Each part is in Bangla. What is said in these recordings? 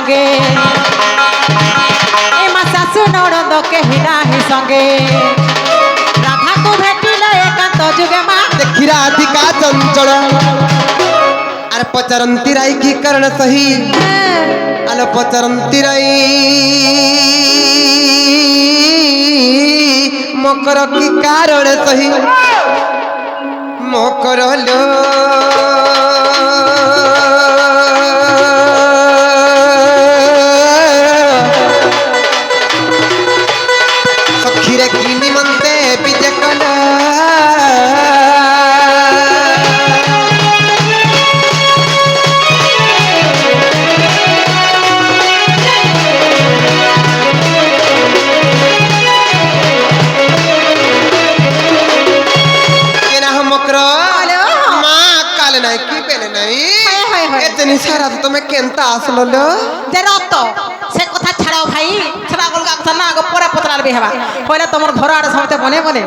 लगे ए मा सासु ननद के हिना ही संगे राधा को भेटिले एकांत जुगे मा देखी राधिका चंचल अरे पचरंती राई की करण सही अल पचरंती राई मकर की कारण सही मकर लो सखीरे की निमंते विजय कला इतनी सारा तो तुम्हें केंता आसलो लो जरा तो से कथा छाड़ो भाई छड़ा गोलगा कथा ना आगो परे पतरार भी हेबा पहले तमर घर आड़े समते बने बने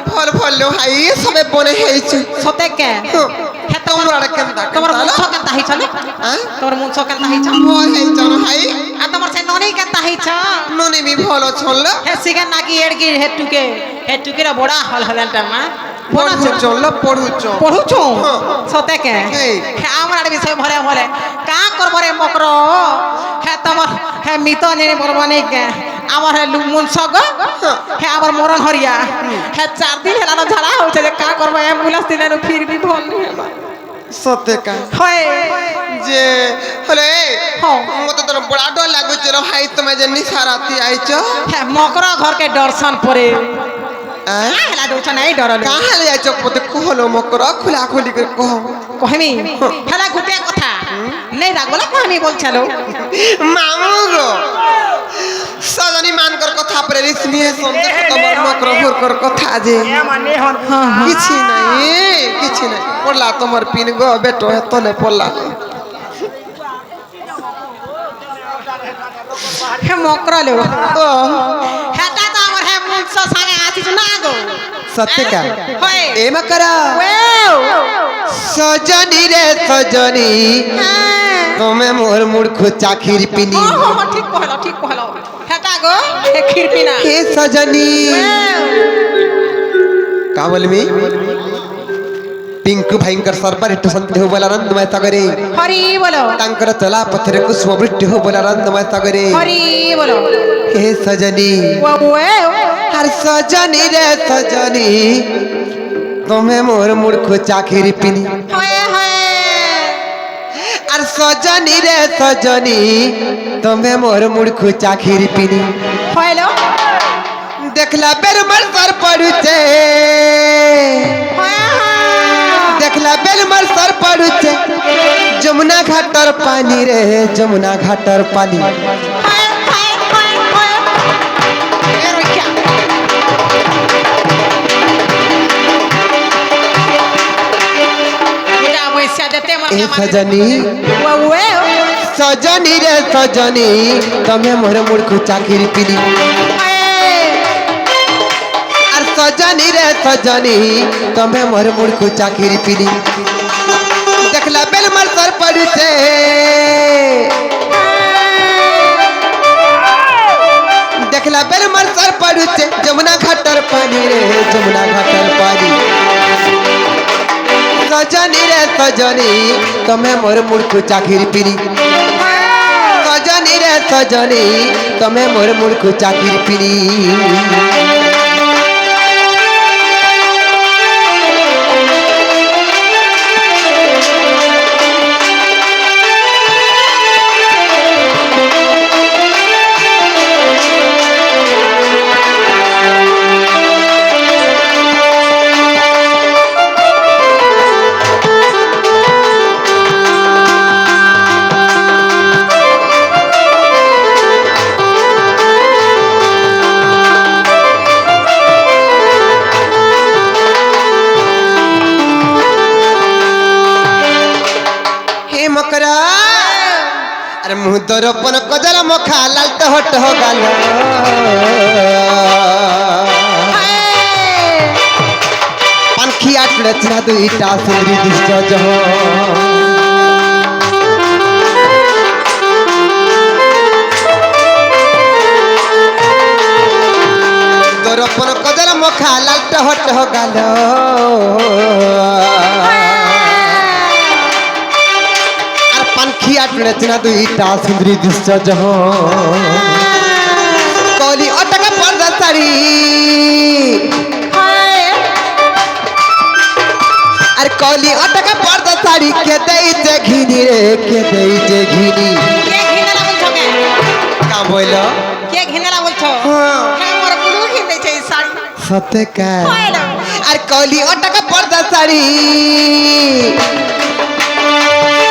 फल फल लो भाई सबे बने हेइछु सते के हे तमर आड़े केंता तमर मुंछ केंता हिछ ने हां तमर मुंछ केंता हिछ हो हेइछ न भाई आ तमर से ननी केंता हिछ ननी भी भलो छल हे सिगे नाकी एडकी हेटुके रे बड़ा हल हलटा मा पढ़ु चल पढ़ु छु सते के हे हमरा विषय भरे भरे का करबो रे मकर हे तमर हे मितो ने बरबने के आमर हे मुंछ गो हे आमर मरण हरिया हे 4 दिन हेला न झड़ा हो छे का करबो एम्बुलेंस दिने न फिर भी भल नहीं हेबा सते का होय जे हले हो मते तो बड़ा डर लागो छ रे भाई तुमे जे निसाराती आइछ हे मकर घर के दर्शन परे हेला दोछ नहीं डरल कहां ले आइछ पते कहलो मकर खुला खुली कर कह कहमी हेला गुटे कथा नहीं रागला कहमी बोल चलो मामू गो सजनी मान कर कथा प्रेरित नहीं सुनते तमर मकर हुर कर कथा जे किछि नहीं पड़ला तमर पिन गो बेटो तने पड़ला हे मकर लो हेटा तो हमर हे मुंछ संगे आछि ना गो सत्य का होय ए मकरा सजनी रे सजनी तुम्हें मोर मूर्ख चाखिर पिनी ठीक कहलो हेटा गो हे खीर पिना हे सजनी का बोलमी पिंकू भयंकर सरपर हिट संत हो बोलानंद मय सागरे हरि बोलो तांकर चला पथरे कुसुम वृष्टि हो बोलानंद मय सागरे हरि बोलो हे सजनी हर सजनी रे सजनी तुम्हें मोर मूर्ख चाखिर पिनी और सजनी रे सजनी तुम्हें मोर मूर्ख चाखिर पिनी हेलो देखला बेर मर सर पड़ुचे देखला बेर मर सर पड़ुचे जमुना घाटर पानी रे जमुना घाटर पानी ए सजनी सजनी रे सजनी तुम्हें मोर मूर्ख चाखिर पिनी और सजनी रे सजनी तुम्हें मोर मूर्ख चाखिर पिनी देखला बेल मर सर पड़ुचे देखला बेल मर सर पड़ुचे जमुना घाटर पानी रे जमुना घाटर पानी सजनी रे सजनी तुम्हें मोर मूर्ख चाखिर पिनी सजनी रे सजनी तुम्हें मोर मूर्ख चाखिर पिनी अरे मुँह दरपन कजरा मखा लाल तो हट हो गाल पंखी आटले चिना दुईटा सुंदरी दुष्ट जह রপন কদর মুখা লালট হট গাল আর পানখিয়া টুনেছে না দুইটা সুন্দরী দৃশ্য জহ কলি অটকা পর্দা শাড়ি আর কলি অটকা পর্দা শাড়ি কে দেইছে ঘিনি রে কে দেইছে ঘিনি কে ঘিনেলা বলছো কে কাম বইল কে ঘিনেলা বলছো হ্যাঁ। হ্যাঁ মোর কুলু ঘিনেছে এই শাড়ি সতে কা হয় না। আর কলি অটকা পর্দা শাড়ি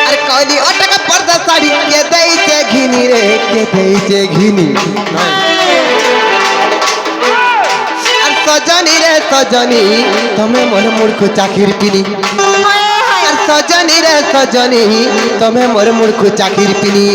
আর কলি অটকা পর্দা শাড়ি কে দেইছে ঘিনি রে কে দেইছে ঘিনি আর সজনী রে সজনী তুমি মোর মূর্খ চাকির পিনি আর সজনী রে সজনী তুমি মোর মূর্খ চাকির পিনি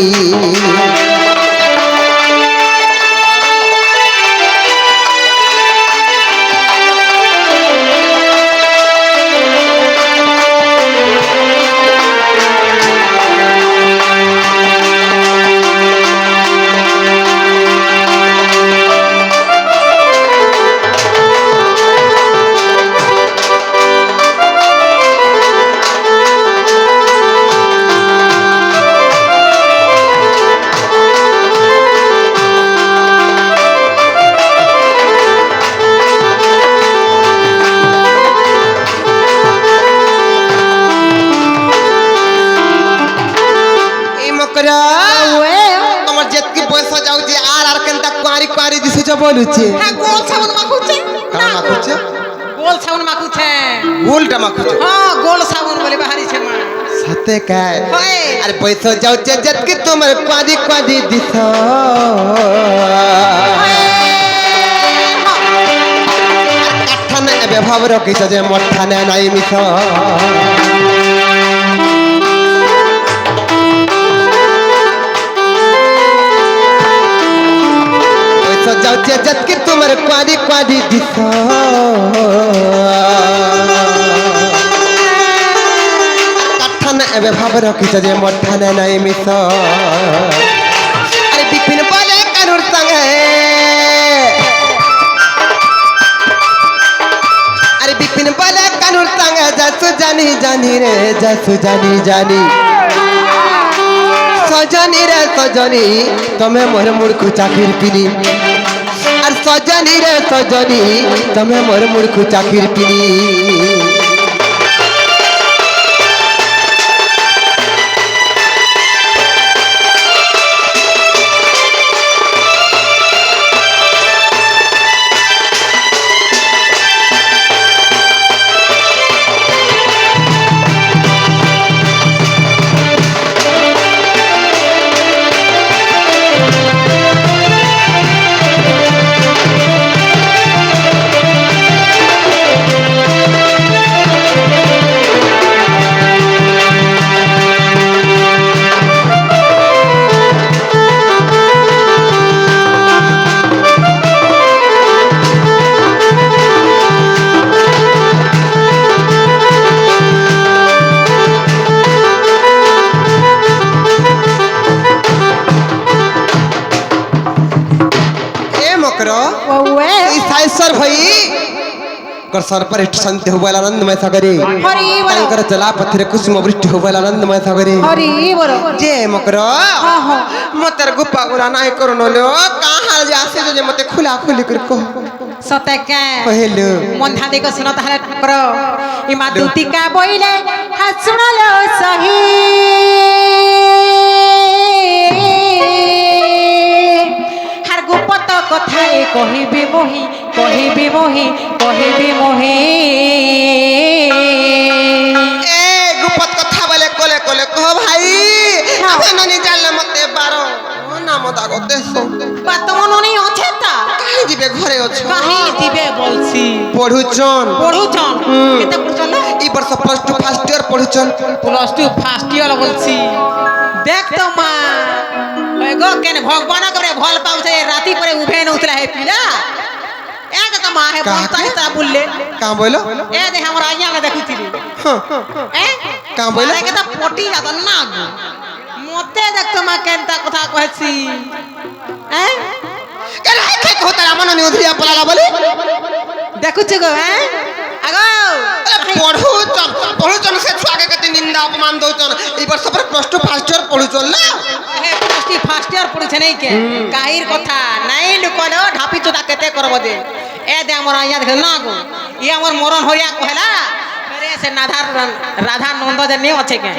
তোমার যেতকি পয়সা যাଉଛି আর কেনতা কুয়ারি কুয়ারি দিশুছ বলুছে হ্যাঁ গোল সাবুন মাখুছে কাম মাখুছে গোল সাবুন মাখুছে গোলটা মাখুছে হ্যাঁ গোল সাবুন বলে বাহারিছে মা সতে কায় হয় আর পয়সা যাଉଛି যেতকি তোমার কুয়ারি কুয়ারি দিছ কাঠানে এবে ভাব রখিছ যে মঠানে নাই মিছ পয়সা যাଉଛି যেতকি তোমার কুয়ারি কুয়ারি দিছ কাঠানে এবে ভাব রখিছ যে মঠানে নাই মিছ আরে বিপিন বলে কানুর সঙ্গে আরে বিপিন বলে কানুর সঙ্গে যাসু জানি জানি রে যাসু জানি জানি সজনী রে সজনী তুমি মোর মূর্খ চাকির পিনি আর সজনী রে সজনী তুমি মোর মূর্খ চাকির পিনি ईश्वर भाई कर सर पर शांति होबल आनंदमय सागरे हरि बोल तांकर जला पत्थर कुसुम वृष्टि होबल आनंदमय सागरे हरि बोल जे मकर हां हां मतर गुप्पा गुला नाही करून लो का हाल जे आसे जे मते खुला खुली कर को सते के कहलो मन धा देखो सुनो ताहले कर इमा दूतिका बोइले हाथ सुनलो सही हर गुप्पत কথাই কহিবি মোহি কহিবি মোহি কহিবি মোহি এ গুপত কথা বলে কোলে কোলে কহ ভাই আমি ননি জানলে মতে 12 নাম দাগ দেছো বাতমননি আছে তা কাহি দিবে ঘরে অছো কাহি দিবে বলছি পড়ুচন কেতে পড়ছন এই বর্ষ প্লাস 2 ফার্স্ট ইয়ার পড়ুচন প্লাস 2 ফার্স্ট ইয়ার বলছি দেখ তো মা গো কেন ভগবান করে ভাল পাউছে রাতি পরে উভে নউতলা হে পিলা এক কা মা হে বলতা হে তা বললে का बोलो এ দেখ আমরা আইয়া না দেখুতিলি এ का बोलो আরে কেতা পটি যাত না গো মতে দেখ তো মা কেনতা কথা কইছি এ কেন হাই খাই কহ তার আমন নি উধরিয়া পলালা বলি দেখুছ গো হ্যাঁ আগো পড়ুচন সে ছুয়াকে কেতে নিন্দা অপমান দউচন এইবার সবরে প্লস টু ফার্স্ট ইয়ার পড়ুচন না হে প্লাস্টি ফার্স্ট ইয়ার পড়ছে নাই কে কাহির কথা নাই লুকলো ঢাপি চোদা কেতে করব দে এ দে আমার আইয়া দেখ না গো ই আমার মরণ হইয়া কহলা মেরে সে রাধা নন্দ যে নে আছে কে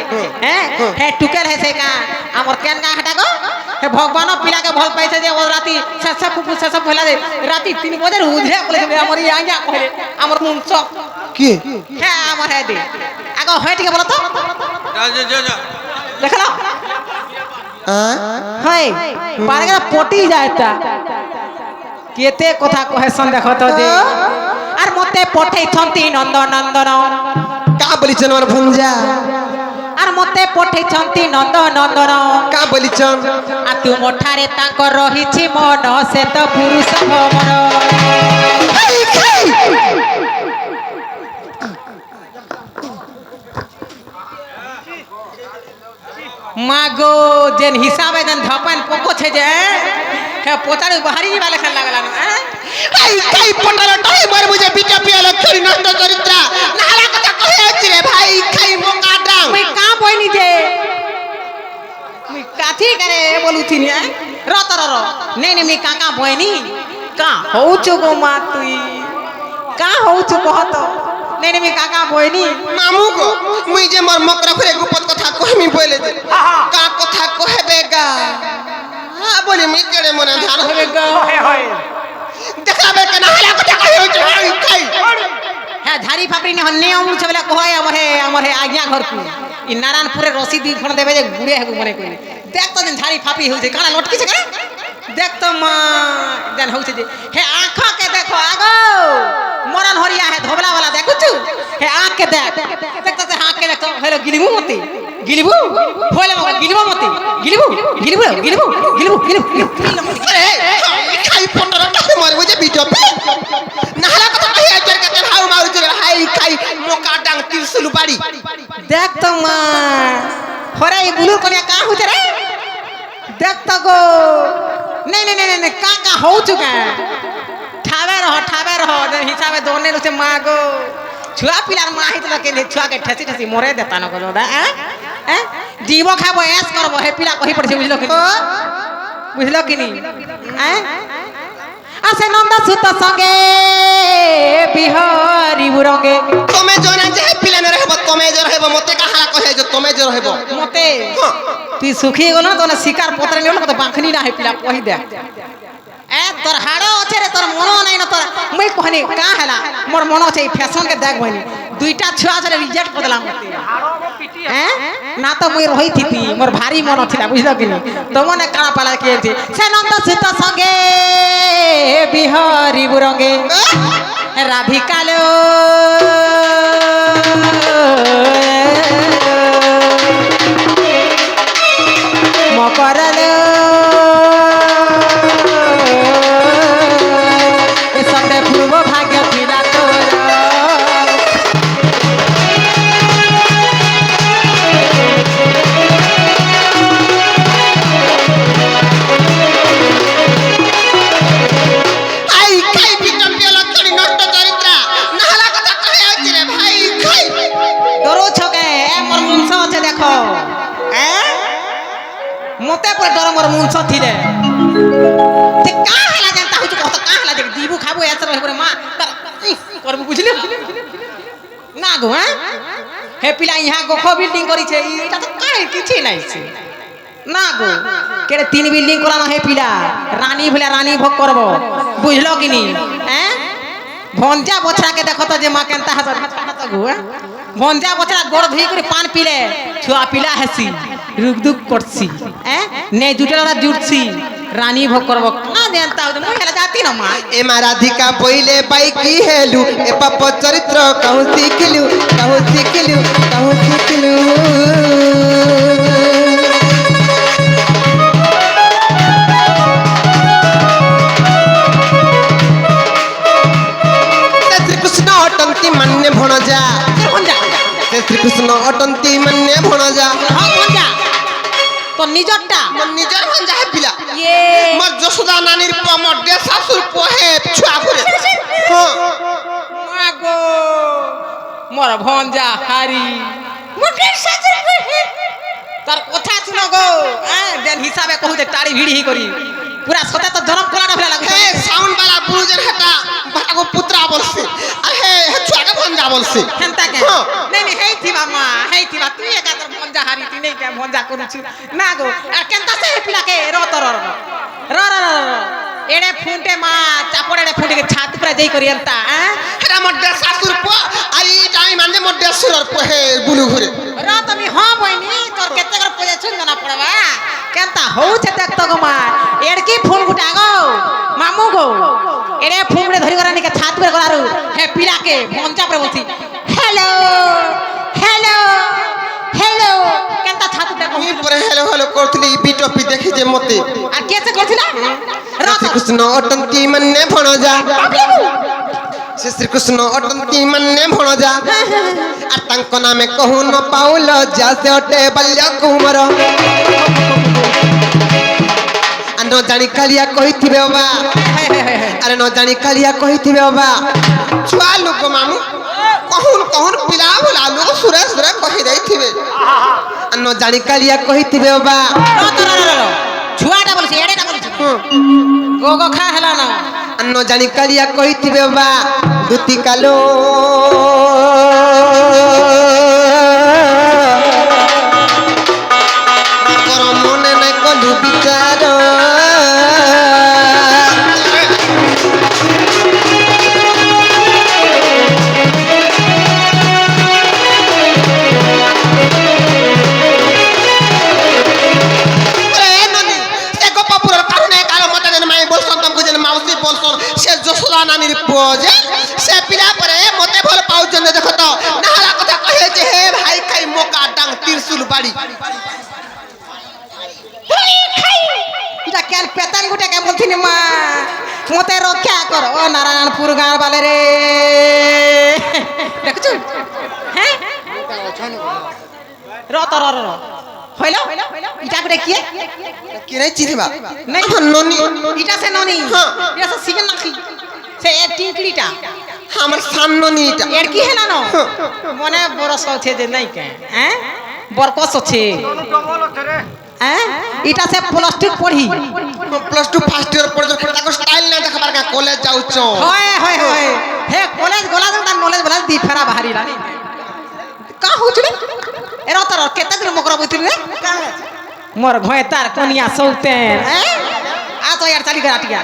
হ্যাঁ হে টুকেল হে সে কা আমার কেন কা হাটা গো হে ভগবান পিলাকে ভাল পাইছে যে ও রাতি শেষ পুপু শেষ ভেলা দে রাতি 3 বজে উধরে বলে আমার ই আইয়া কহলে আমার মুঞ্চ কি হ্যাঁ আমার হে দে আগো হয় ঠিক বলো তো যা দেখলা হ্যাঁ হাই পারে গেলা পটি যায়তা কেতে কথা কহেছন দেখো তো যে আর মতে পঠেইছন্তি নন্দনন্দন কা বলিছন আমার ভঞ্জা আর মতে পঠেইছন্তি নন্দনন্দন কা বলিছন আর তুম ঠারে তাଙ୍କ রহিছি মন সে তো পুরুষ ভমর হাই খাই মাগো যেন হিসাবে যেন ধপন পকছে যে হে পোচাড়ু বাহারি যাবা লেখান লাগলা না হাই খাই পটালা টাই মার বুঝে বিজেপি লক্ষী নষ্ট চরিত্র নালা কথা কহে আছে রে ভাই খাই মঙ্গা ডাং মুই কা বইনি যে মুই কাথি করে বলুথিনি রতর নেই নেই মুই কাকা বইনি কা হউছু গো মা তুই কা হউছু কহত নেই নেই মুই কাকা বইনি মামু গো মুই যে মোর মকরা ঘরে গুপত কথা কহিমি বলে দে কা কথা কহেবে গা বলি মুই কেড়ে মনে ধান হবে গা দেখাবে কেন হালা কথা কহে হচ্ছে হাই খাই হ্যাঁ ঝাড়ি ফাপড়ি নে হন্নে অমু ছবেলা কয় আমার হে আজ্ঞা ঘর কু ই নারায়ণপুরে রসি দুই খণ দেবে যে ঘুরে হেগু মনে কই দেখ তো যেন ঝাড়ি ফাপি হইছে কানা লটকিছে কে দেখ তো মা যেন হইছে যে হে আঁখ কে দেখো আগো মরণ হরিয়া হে ধবলা वाला দেখুছু হে আঁখ কে দেখ দেখ তো আঁখ কে দেখ তো হলো গিলিবু মতি গিলিবু হইলে মা গিলিবু মতি গিলিবু গিলিবু গিলিবু গিলিবু গিলিবু খাই পটালা টাই মার বুঝে বিজেপি নালা কথা কহে আছে কেতে হাউ মাউ চলে হাই খাই মকা ডাং ত্রিশুল বাড়ি দেখ তো মা হরে এই বুলুর কনিয়া কা হইছে রে দেখ তো গো नहीं नहीं नहीं नहीं का हो चुका है ठावे रहो हिसाबे दोने से माँ गो छुआ पिलार माँ ही तो के छुआ के ठसी ठसी मोरे देता न को दादा हैं जीवो खाबो ऐस करबो हे पिला कहि पड़ बुझलो कि बुझलो कि नहीं हैं आसे नंद सुत संगे बिहारी बुरंगे तमे जोना जे पिला न रहबो तमे जो रहबो मते का हाला कहे जो तमे जो रहबो मते তুই সুখী গেল না তোর শিকার পত্র নিল না তো বাঁখনি না হয় পিলা কহি দে এ তোর হাড় আছে রে তোর মন নাই না তোর মুই কহনি কা হেলা মোর মন আছে ফ্যাশন কে দেখ বইনি দুইটা ছুয়া আছে রিজেক্ট করে দিলাম হ্যাঁ না তো মুই রহি থিতি মোর ভারী মন ছিল বুঝলো কি তো মনে কানা পালা কি আছে সে নন্দ সীতা সঙ্গে বিহারি বুরঙ্গে রাধিকালো মকরলো এ সবে পূর্ব ভাগ্য ଥିଲା তোর আই খাই বিজেপি লক্ষী নষ্ট চরিত্র নালা কথা কহে আছে রে ভাই খাই ডরো ছকে এ মোর মুংস আছে দেখো মতে পরে ডর মোর মুংস থিলে তে কা হেলা জানতা হইছো কত কা হেলা দেখ দিবু খাবো এত রহে পরে মা করবু বুঝলি না গো হ্যাঁ হে পিলা ইহা গোখ বিল্ডিং করিছে এটা তো কাই কিছু নাইছে না গো কেড়ে 3 বিল্ডিং করানো হে পিলা রানী ভলে রানী ভোগ করব বুঝলো কি নি হ্যাঁ ভঞ্জা বছরাকে দেখো তো যে মা কেনতা হাত তো গো ভঞ্জা বছরা গোড় ধুই করে পান পিলে ছুয়া পিলা হেসি রুকদুক করছি হ্যাঁ নে জুটেলা জুটছি রানী ভোগ করব না জানতা হইতো মই হেলা জাতি না মা এ মা রাধিকা পইলে পাই কি হেলু এ পাপ চরিত্র কাহু শিখিলু শ্রীকৃষ্ণ অটন্তি মান্যে ভণজা শ্রীকৃষ্ণ অটন্তি মান্যে ভণজা হ্যাঁ ভঞ্জা তো নিজরটা মোর নিজের ভঞ্জা হে পিলা ইয়ে মোর যশোদা নানির মডে শাশুর পোহে ছুয়া ঘুরে হ্যাঁ মাগো মোর ভঞ্জা হারি মুখের সাজে তার কথা শুনো গো দেন হিসাবে কহু যে টাড়ি ভিড়ি করি পুরা সতে তো জনম কলাটা ফেলা লাগে হে সাউন্ড বালা বুঝেন হেটা ভাগো পুত্রা বলছে আর হে ছুয়াকে ভঞ্জা বলছে হেনতা কে নাই নাই হেই থিবা মা হেই থিবা তুই একা তোর ভঞ্জা হারি তুই নেই কে ভঞ্জা করুছি না গো আর কেনতা সে পিলাকে রতর এড়ে ফুটে মা চাপড়ে ফুটে কে ছাত পুরা যাই করি এনতা হেটা মডে শাশুর পো আর এই টাইম মানে মডে সুরর পোহে বুলু ঘুরে রা তুমি হ বইনি তোর কেতে করে পয়সা ছুন না পড়বা কেনতা হউছে দেখ তো গো মা এর কি ফোন গুটা গো মামু গো এড়ে ফোন গুড়ে ধরি করে নিকে ছাত পুরা করারু হে পিলাকে ভঞ্জা পরে বলছি হ্যালো হ্যালো হ্যালো কেনতা ছাত পুরা আমি পরে হেলো হেলো করতলি বিটপি দেখি যে মতে আর কেসে করছিলা শ্রীকৃষ্ণ অটন্তি মানে ভণজা সে শ্রীকৃষ্ণ অটন্তি মানে ভণজা আর তাঙ্ক নামে কহু ন পাউল যা সে অটে বাল্য কুমার আর ন জানি কালিয়া কহিথিবে বাবা আরে ন জানি কালিয়া কহিথিবে বাবা ছুয়া লোক মামু কহুন কহুন পিলা বলা লোক সুরে সুরে কহি দেইথিবে আর ন জানি কালিয়া কহিথিবে বাবা ছুয়াটা বলছি এড়েটা বলছি গো গো খা হেলা না অন্য জানি কালিয়া কইতিবে বা দুতি কালো কর মনে নাই কলু বিচার সে যশোদা নানির পুଅ যে সে পিলা পরে মতে ভাল পাউছেন দেখো তো নাহালা কথা কহে যে হে ভাই খাই মোকা ডাং ত্রিশুল বাড়ি এটা কেন পেতান গুটা কে বলছিনি মা মতে রক্ষা কর ও নারায়ণপুর গাঁর বালে রে দেখছো হ্যাঁ রত র র হইলো এটা গুটা কি কি রে চিনিবা নাই ননি এটা সে ননি হ্যাঁ এটা সে সিজন নাকি সে এ টিংকড়িটা আমার সান ননি এটা এর কি হেলা ন মনে বরস আছে যে নাই কে হ্যাঁ বরকস আছে হ্যাঁ এটা সে প্লাস্টিক পড়ি প্লাস 2 ফার্স্ট ইয়ার পড়ে তাকে স্টাইল না দেখাবার কা কলেজ যাউছ হয় হয় হয় হে কলেজ গলা তার নলেজ বলা দি ফেরা বাহারি রানি কা হউছলে এরা তোর কেতে দিন মকরা বইতিল রে মোর ভয় তার কোনিয়া সৌতেন আ তো यार চালি গা আটিয়া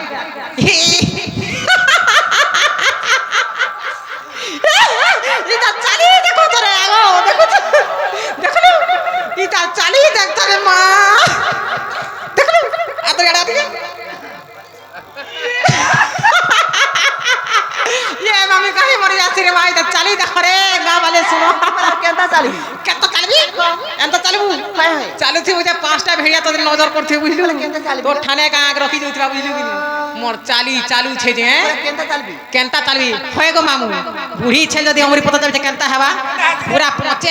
এটা চালি দেখো তোরে আগো দেখো দেখো এটা চালি দেখ তোরে মা দেখো আ তো यार আটিয়া ये मम्मी कहीं मर जाती रे भाई तो चली देखो रे गाँव वाले सुनो কেনটা চালি কেতো চালিবি এন্ত চালিবু চালু থি বুঝে পাঁচটা ভেড়িয়া তোদের নজর করতে বুঝলু তোর ঠানে কাক রখি যাউতরা বুঝলু কি মোর চালি চালু ছে যে কেনটা চালবি হয় গো মামু বুড়ি ছে যদি আমরি পতা যাবে কেনটা হবা পুরা পচে